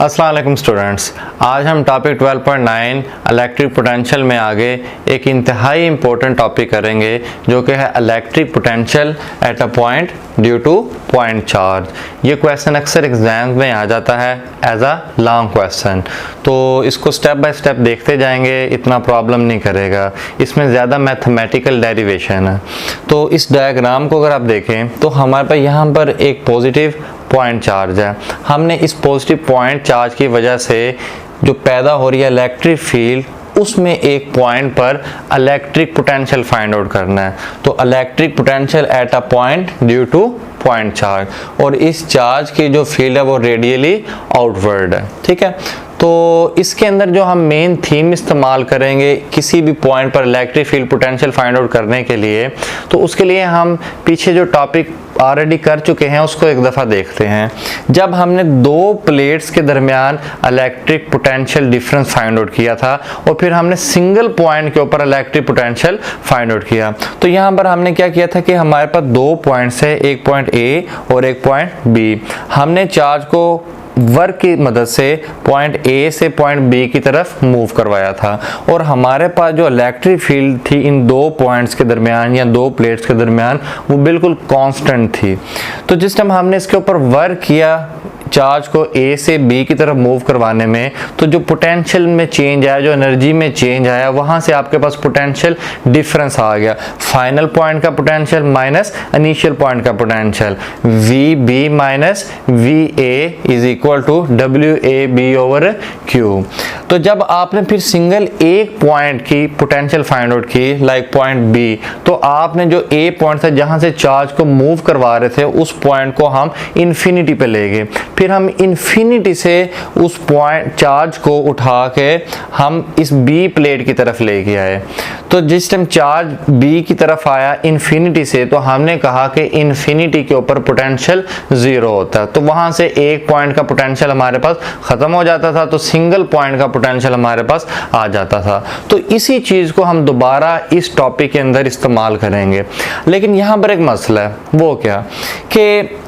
अस्सलाम वालेकुम स्टूडेंट्स, आज हम टॉपिक 12.9 इलेक्ट्रिक पोटेंशियल में आगे एक इंतहाई इम्पोर्टेंट टॉपिक करेंगे जो कि है electric potential at a point due to point charge. ये क्वेश्चन अक्सर एग्जाम में आ जाता है एज अ लॉन्ग क्वेश्चन, तो इसको स्टेप बाय स्टेप देखते जाएंगे, इतना प्रॉब्लम नहीं करेगा। इसमें ज़्यादा मैथमेटिकल डेरिवेशन है। तो इस डायग्राम को अगर आप देखें तो हमारे पास यहाँ पर एक पॉजिटिव पॉइंट चार्ज है। हमने इस पॉजिटिव पॉइंट चार्ज की वजह से जो पैदा हो रही है इलेक्ट्रिक फील्ड, उसमें एक पॉइंट पर इलेक्ट्रिक पोटेंशियल फाइंड आउट करना है। तो electric potential at a point due to point charge, और इस चार्ज की जो फील्ड है वो रेडियली आउटवर्ड है। ठीक है, तो इसके अंदर जो हम मेन थीम इस्तेमाल करेंगे किसी भी पॉइंट पर electric field potential find out करने के लिए, तो उसके लिए हम पीछे जो टॉपिक ऑलरेडी कर चुके हैं उसको एक दफ़ा देखते हैं। जब हमने दो प्लेट्स के दरमियान electric potential difference find out किया था और फिर हमने सिंगल पॉइंट के ऊपर इलेक्ट्रिक पोटेंशियल फाइंड आउट किया, तो यहाँ पर हमने क्या किया था कि हमारे पास दो पॉइंट्स है, एक पॉइंट ए और एक पॉइंट बी। हमने चार्ज को वर्क की मदद से पॉइंट ए से पॉइंट बी की तरफ मूव करवाया था, और हमारे पास जो इलेक्ट्रिक फील्ड थी इन दो पॉइंट्स के दरमियान या दो प्लेट्स के दरमियान वो बिल्कुल कांस्टेंट थी। तो जिस टाइम हमने इसके ऊपर वर्क किया चार्ज को ए से बी की तरफ मूव करवाने में, तो जो पोटेंशियल में चेंज आया, जो एनर्जी में चेंज आया, वहां से आपके पास पोटेंशियल डिफरेंस आ गया। फाइनल पॉइंट का पोटेंशियल माइनस इनिशियल पॉइंट का potential, V B minus V A is equal to W A B over Q. तो जब आपने फिर सिंगल एक पॉइंट की पोटेंशियल फाइंड आउट की, लाइक पॉइंट बी, तो आपने जो ए पॉइंट था जहां से चार्ज को मूव करवा रहे थे उस पॉइंट को हम इन्फिनिटी पे ले गए। फिर हम इन्फिनिटी से उस पॉइंट चार्ज को उठा के हम इस बी प्लेट की तरफ लेके आए। तो जिस टाइम चार्ज बी की तरफ आया इन्फिनिटी से, तो हमने कहा कि इन्फिनिटी के ऊपर पोटेंशियल जीरो होता है, तो वहां से एक पॉइंट का पोटेंशियल हमारे पास खत्म हो जाता था, तो सिंगल पॉइंट का पोटेंशियल हमारे पास आ जाता था। तो इसी चीज को हम दोबारा इस टॉपिक के अंदर इस्तेमाल करेंगे। लेकिन यहां पर एक मसला है, वो क्या कि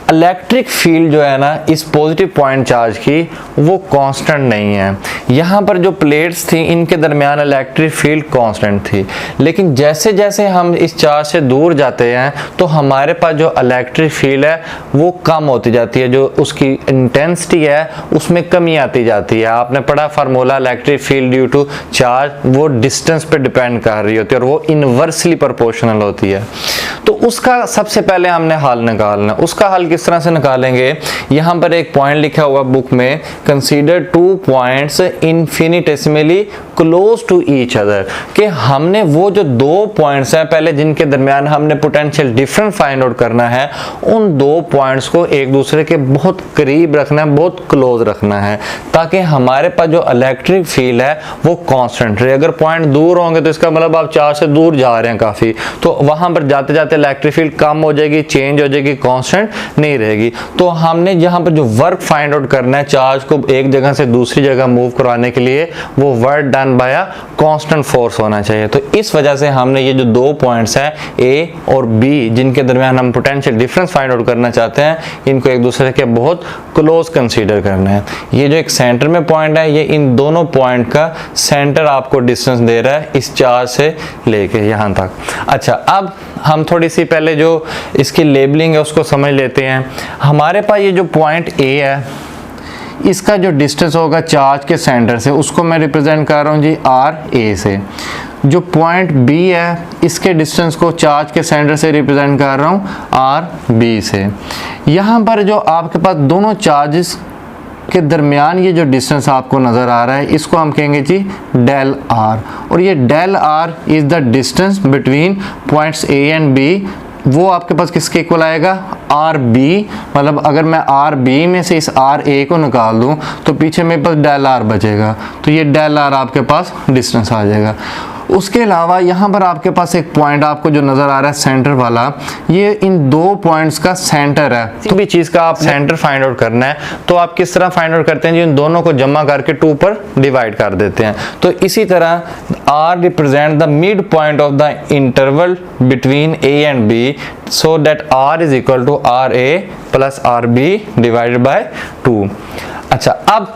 इलेक्ट्रिक फील्ड जो है ना इस पॉजिटिव पॉइंट चार्ज की वो कांस्टेंट नहीं है। यहाँ पर जो प्लेट्स थी इनके दरमियान इलेक्ट्रिक फील्ड कांस्टेंट थी, लेकिन जैसे जैसे हम इस चार्ज से दूर जाते हैं तो हमारे पास जो इलेक्ट्रिक फील्ड है वो कम होती जाती है, जो उसकी इंटेंसिटी है उसमें कमी आती जाती है। आपने पढ़ा formula electric field due to charge, वो डिस्टेंस पे डिपेंड कर रही होती है और वो इनवर्सली प्रोपोर्शनल होती है। तो उसका सबसे पहले हमने हल निकालना। उसका हल किस तरह से निकालेंगे? यहाँ पर एक पॉइंट लिखा हुआ बुक में, consider two points infinitesimally close to each other, कि हमने वो जो दो पॉइंट्स हैं पहले जिनके दरमियान हमने पोटेंशियल डिफरेंस फाइंड आउट करना है, उन दो पॉइंट्स को एक दूसरे के बहुत करीब रखना है, बहुत क्लोज रखना है, ताकि हमारे पास जो इलेक्ट्रिक फील्ड है वो कांस्टेंट रहे। अगर पॉइंट दूर होंगे तो इसका मतलब आप चार्ज से दूर जा रहे हैं काफी, तो वहां पर जाते जाते इलेक्ट्रिक फील्ड कम हो जाएगी, चेंज हो जाएगी, कांस्टेंट नहीं रहेगी। तो हमने यहाँ पर जो वर्क फाइंड आउट करना है चार्ज को एक जगह से दूसरी जगह मूव करवाने के लिए, वो work done by a constant force होना चाहिए। तो इस वजह से हमने ये जो दो पॉइंट्स हैं ए और बी जिनके दरमियान हम पोटेंशियल डिफरेंस फाइंड आउट करना चाहते हैं, इनको एक दूसरे के बहुत क्लोज कंसीडर करना है। ये जो एक सेंटर में पॉइंट है, ये इन दोनों पॉइंट का सेंटर आपको डिस्टेंस दे रहा है इस चार्ज से लेके यहाँ तक। अच्छा, अब हम थोड़ी सी पहले जो इसकी लेबलिंग है उसको समझ लेते हैं। हमारे पास ये जो पॉइंट ए है, इसका जो डिस्टेंस होगा चार्ज के सेंटर से, उसको मैं रिप्रेजेंट कर रहा हूँ जी आर ए से। जो पॉइंट बी है, इसके डिस्टेंस को चार्ज के सेंटर से रिप्रेजेंट कर रहा हूँ आर बी से। यहाँ पर जो आपके पास दोनों चार्जेस के दरमियान ये जो डिस्टेंस आपको नज़र आ रहा है, इसको हम कहेंगे जी डेल आर, और ये del R is the distance between points A and B. वो आपके पास किसके इक्वल आएगा? R B. मतलब अगर मैं आर बी में से इस आर ए को निकाल दूं तो पीछे मेरे पास डेल आर बचेगा, तो ये डेल आर आपके पास डिस्टेंस आ जाएगा। उसके अलावा यहाँ पर आपके पास एक पॉइंट आपको जो नज़र आ रहा है सेंटर वाला, ये इन दो पॉइंट्स का सेंटर है। किसी भी चीज़ का आप सेंटर फाइंड आउट करना है तो आप किस तरह फाइंड आउट करते हैं जी? इन दोनों को जमा करके 2 पर डिवाइड कर देते हैं। तो इसी तरह R represent the mid point of the interval between A and B, so that R is equal to RA plus RB divided by 2। अच्छा, अब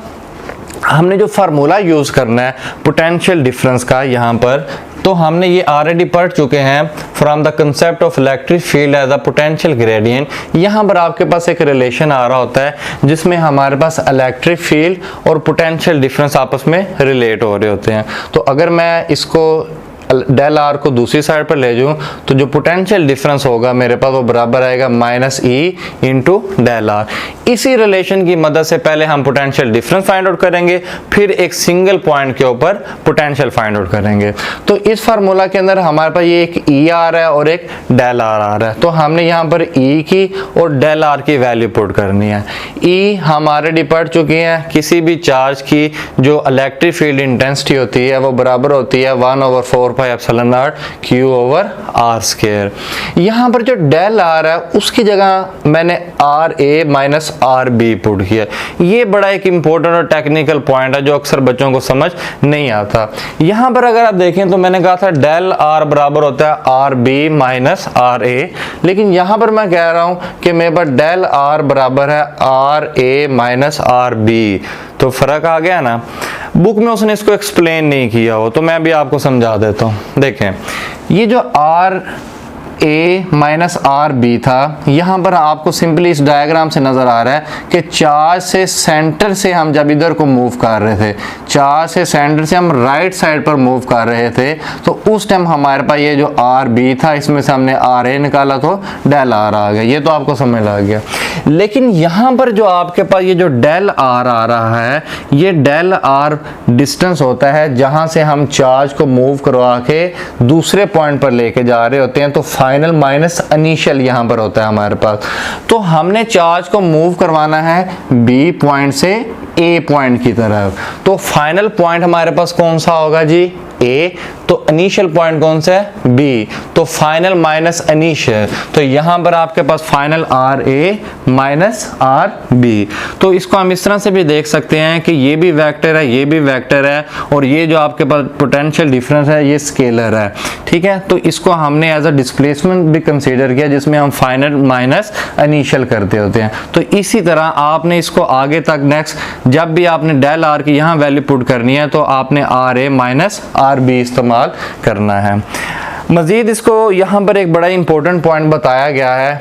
हमने जो फार्मूला यूज़ करना है पोटेंशियल डिफरेंस का यहाँ पर, तो हमने ये ऑलरेडी पढ़ चुके हैं from the concept of electric field as a potential gradient. यहाँ पर आपके पास एक रिलेशन आ रहा होता है जिसमें हमारे पास इलेक्ट्रिक फील्ड और पोटेंशियल डिफरेंस आपस में रिलेट हो रहे होते हैं। तो अगर मैं इसको डेल आर को दूसरी साइड पर ले जाऊं तो जो पोटेंशियल डिफरेंस होगा मेरे पास वो बराबर आएगा minus E into del R. इसी रिलेशन की मदद से पहले हम पोटेंशियल डिफरेंस फाइंड आउट करेंगे, फिर एक सिंगल पॉइंट के ऊपर पोटेंशियल फाइंड आउट करेंगे। तो इस फार्मूला के अंदर हमारे पास ये एक ई आ रहा है और एक डेल आर आ रहा है। तो हमने यहाँ पर ई की और डेल आर की वैल्यू पुट करनी है। ई हम ऑलरेडी पढ़ चुके हैं, किसी भी चार्ज की जो इलेक्ट्रिक फील्ड इंटेंसिटी होती है वो बराबर होती है 1/4 pi epsilon naught Q over R square. यहाँ पर जो डेल आर है उसकी जगह मैंने R A minus R B put किया। ये बड़ा एक इंपॉर्टेंट और टेक्निकल पॉइंट है जो अक्सर बच्चों को समझ नहीं आता। यहाँ पर अगर आप देखें तो मैंने कहा था डेल आर बराबर होता है R B minus R A, लेकिन यहाँ पर मैं कह रहा हूँ कि मेरे पास डेल आर बराबर है R A minus R B. तो फर्क आ गया ना। बुक में उसने इसको एक्सप्लेन नहीं किया हो तो मैं भी आपको समझा देता हूँ। देखें, ये जो R A minus R B था, यहाँ पर आपको सिंपली इस डायग्राम से नज़र आ रहा है कि चार्ज से सेंटर से हम जब इधर को मूव कर रहे थे, चार्ज से सेंटर से हम राइट साइड पर मूव कर रहे थे, तो उस टाइम हमारे पास ये जो आर बी था इसमें से हमने आर ए निकाला तो डेल आर आ गया। ये तो आपको समझ लग गया। लेकिन यहाँ पर जो आपके पास ये जो डेल आर आ रहा है, ये डेल आर डिस्टेंस होता है जहाँ से हम चार्ज को मूव करवा के दूसरे पॉइंट पर लेके जा रहे होते हैं। तो फाइनल माइनस इनिशियल यहाँ पर होता है हमारे पास। तो हमने चार्ज को मूव करवाना है बी पॉइंट से ए पॉइंट की तरफ। तो फाइनल पॉइंट हमारे पास कौन सा होगा जी? ए। तो इनिशियल पॉइंट कौन सा है? बी। तो फाइनल माइनस इनिशियल, तो यहां पर आपके पास final R A minus R B. तो इसको हम इस तरह से भी देख सकते हैं कि ये भी वेक्टर है, ये भी वेक्टर है, और ये जो आपके पास पोटेंशियल डिफरेंस है ये स्केलर है। ठीक है, तो इसको हमने एज अ डिस्प्लेसमेंट भी कंसीडर किया जिसमें हम फाइनल माइनस इनिशियल करते होते हैं। तो इसी तरह आपने इसको आगे तक नेक्स्ट जब भी आपने डेल आर की यहाँ वैल्यू पुट करनी है तो आपने R A minus R B इस्तेमाल करना है। मजीद इसको यहाँ पर एक बड़ा इंपॉर्टेंट पॉइंट बताया गया है।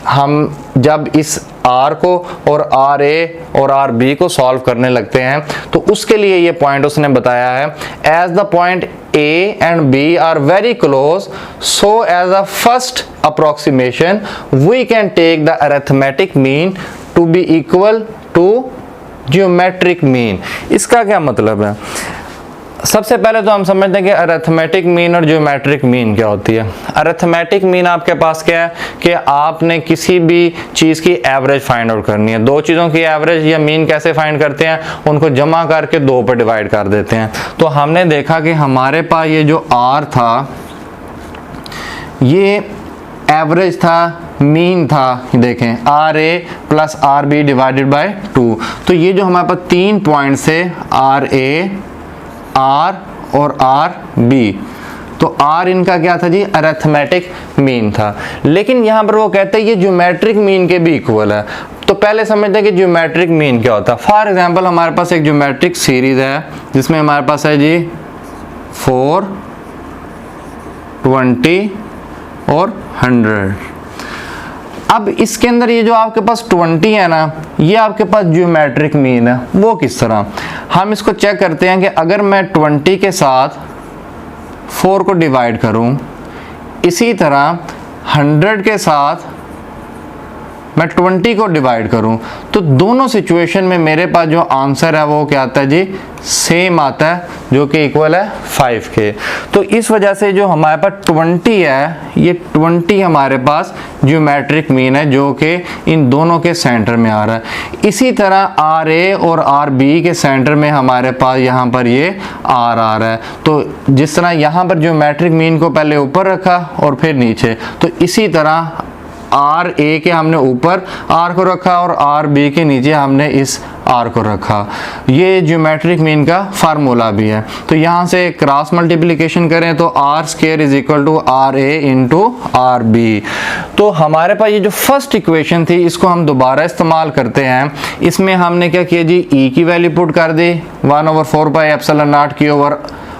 हम जब इस R को और आर ए और आर बी को सॉल्व करने लगते हैं तो उसके लिए ये पॉइंट उसने बताया है, as the point A and B are very close, so as a first approximation we can take the arithmetic mean to be equal to geometric mean। इसका क्या मतलब है? सबसे पहले तो हम समझते हैं कि अरिथमेटिक मीन और ज्योमेट्रिक मीन क्या होती है। अरिथमेटिक मीन आपके पास क्या है कि आपने किसी भी चीज़ की एवरेज फाइंड आउट करनी है। दो चीज़ों की एवरेज या मीन कैसे फाइंड करते हैं? उनको जमा करके दो पर डिवाइड कर देते हैं। तो हमने देखा कि हमारे पास ये जो आर था ये एवरेज था, मीन था। देखें R A plus R B divided by 2। तो ये जो हमारे पास 3 पॉइंट से आर ए, आर और आर बी, तो आर इनका क्या था जी? अरिथमेटिक मीन था। लेकिन यहाँ पर वो कहते हैं ये ज्योमेट्रिक मीन के भी इक्वल है। तो पहले समझते हैं कि ज्योमेट्रिक मीन क्या होता है। फॉर एग्जांपल हमारे पास एक ज्योमेट्रिक सीरीज है जिसमें हमारे पास है जी 4, 20 और 100। अब इसके अंदर ये जो आपके पास 20 है ना, ये आपके पास ज्योमेट्रिक मीन है। वो किस तरह? हम इसको चेक करते हैं कि अगर मैं 20 के साथ 4 को डिवाइड करूं, इसी तरह 100 के साथ मैं 20 को डिवाइड करूं, तो दोनों सिचुएशन में मेरे पास जो आंसर है वो क्या आता है जी? सेम आता है, जो कि इक्वल है 5 के। तो इस वजह से जो हमारे पास 20 है, ये 20 हमारे पास ज्योमेट्रिक मीन है जो कि इन दोनों के सेंटर में आ रहा है। इसी तरह आर ए और आर बी के सेंटर में हमारे पास यहाँ पर ये आर आ रहा है। तो जिस तरह यहाँ पर ज्योमेट्रिक मीन को पहले ऊपर रखा और फिर नीचे, तो इसी तरह आर ए के हमने ऊपर आर को रखा और आर बी के नीचे हमने इस आर को रखा। ये ज्योमेट्रिक मीन का फार्मूला भी है। तो यहाँ से क्रॉस मल्टीप्लिकेशन करें तो R square is equal to R A into R B. तो हमारे पास ये जो फर्स्ट इक्वेशन थी इसको हम दोबारा इस्तेमाल करते हैं। इसमें हमने क्या किया जी, ई की वैल्यू पुट कर दी 1/4πε0 की ओवर,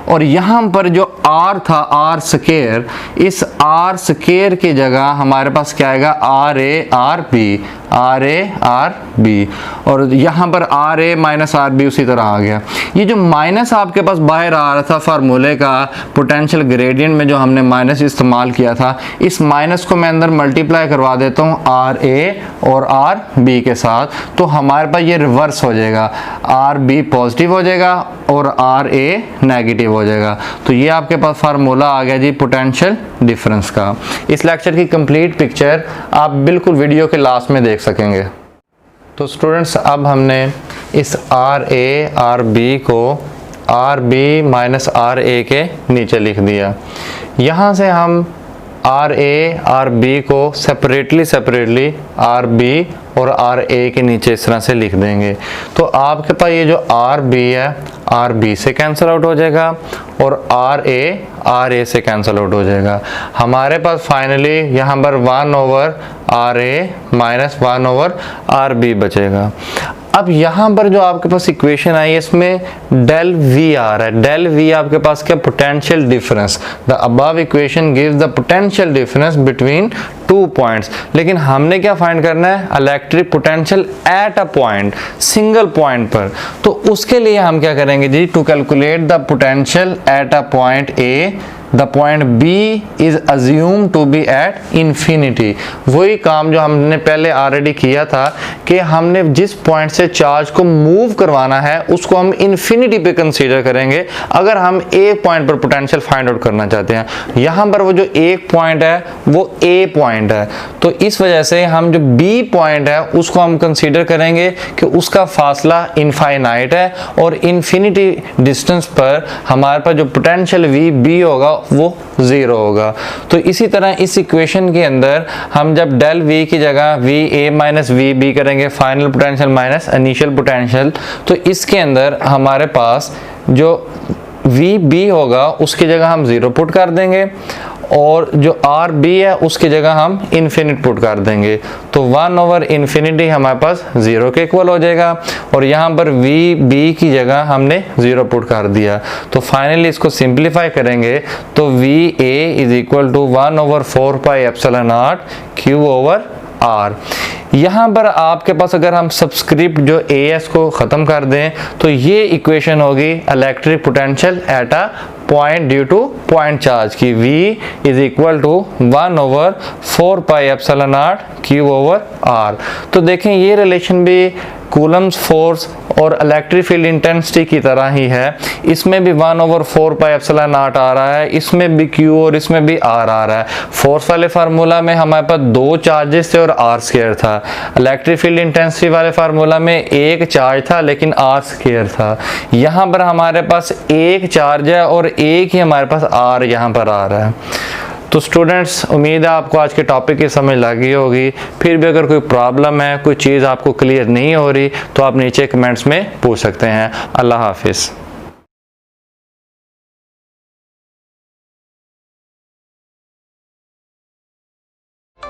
और यहाँ पर जो r था आर स्क्वायर, इस आर स्क्वायर की जगह हमारे पास क्या आएगा आर ए आर बी, और यहाँ पर R A minus R B उसी तरह आ गया। ये जो माइनस आपके पास बाहर आ रहा था फार्मूले का पोटेंशियल ग्रेडियंट में जो हमने माइनस इस्तेमाल किया था, इस माइनस को मैं अंदर मल्टीप्लाई करवा देता हूँ आर ए और आर बी के साथ, तो हमारे पास ये रिवर्स हो जाएगा, आर बी पॉजिटिव हो जाएगा और आर ए नेगेटिव हो जाएगा। तो ये आपके पास फार्मूला आ गया जी पोटेंशियल डिफरेंस का। इस लेक्चर की कंप्लीट पिक्चर आप बिल्कुल वीडियो के लास्ट में देख सकेंगे। तो स्टूडेंट्स, अब हमने इस आर ए आर बी को R B minus R A के नीचे लिख दिया। यहाँ से हम आर ए आर बी को सेपरेटली आर बी और आर ए के नीचे इस तरह से लिख देंगे। तो आपके पास ये जो आर बी है आर बी से कैंसिल आउट हो जाएगा और आर ए से कैंसिल आउट हो जाएगा। हमारे पास फाइनली यहाँ पर 1/RA माइनस 1/RB बचेगा। अब यहाँ पर जो आपके पास इक्वेशन आई है इसमें डेल वी आ रहा है। डेल वी आपके पास क्या, potential difference. The above equation gives the potential difference between 2 points. लेकिन हमने क्या फाइंड करना है, electric potential at a point, single point पर। तो उसके लिए हम क्या करेंगे जी, to calculate the potential at a point A the point B is assumed to be at infinity. वही काम जो हमने पहले ऑलरेडी किया था कि हमने जिस पॉइंट से चार्ज को मूव करवाना है उसको हम इंफिनिटी पे कंसीडर करेंगे अगर हम एक पॉइंट पर पोटेंशियल फाइंड आउट करना चाहते हैं। यहाँ पर वो जो एक पॉइंट है वो A पॉइंट है, तो इस वजह से हम जो B पॉइंट है उसको हम कंसीडर करेंगे कि उसका फासला इनफाइनाइट है और इंफिनिटी डिस्टेंस पर हमारे पास जो पोटेंशियल VB होगा वो 0 होगा। तो इसी तरह इस इक्वेशन के अंदर हम जब डेल V की जगह VA माइनस VB करेंगे, final potential minus initial potential, तो इसके अंदर हमारे पास जो VB होगा उसकी जगह हम 0 पुट कर देंगे और जो RB है उसकी जगह हम इन्फिनिट पुट कर देंगे। तो 1/∞ हमारे पास 0 के इक्वल हो जाएगा और यहाँ पर VB की जगह हमने 0 पुट कर दिया। तो फाइनली इसको सिंप्लीफाई करेंगे तो VA is equal to 1/4πε0 Q/R। यहाँ पर आपके पास अगर हम सबस्क्रिप्ट जो AS को ख़त्म कर दें तो ये इक्वेशन होगी electric potential at a point due to point charge की। V is equal to 1/4πε0 Q/R। तो देखें ये रिलेशन भी कूलम्स फोर्स और इलेक्ट्रिक फील्ड इंटेंसिटी की तरह ही है। इसमें भी 1/4πε0 आ रहा है, इसमें भी Q और इसमें भी R आ रहा है। फोर्स वाले फार्मूला में हमारे पास 2 चार्जेस थे और R स्क्वायर था। इलेक्ट्रिक फील्ड इंटेंसिटी वाले फार्मूला में एक चार्ज था लेकिन R स्क्वायर था। यहाँ पर हमारे पास एक चार्ज है और एक ही हमारे पास R यहाँ पर आ रहा है। तो स्टूडेंट्स, उम्मीद है आपको आज के टॉपिक की समझ लगी होगी। फिर भी अगर कोई प्रॉब्लम है, कोई चीज़ आपको क्लियर नहीं हो रही तो आप नीचे कमेंट्स में पूछ सकते हैं। अल्लाह हाफिज़।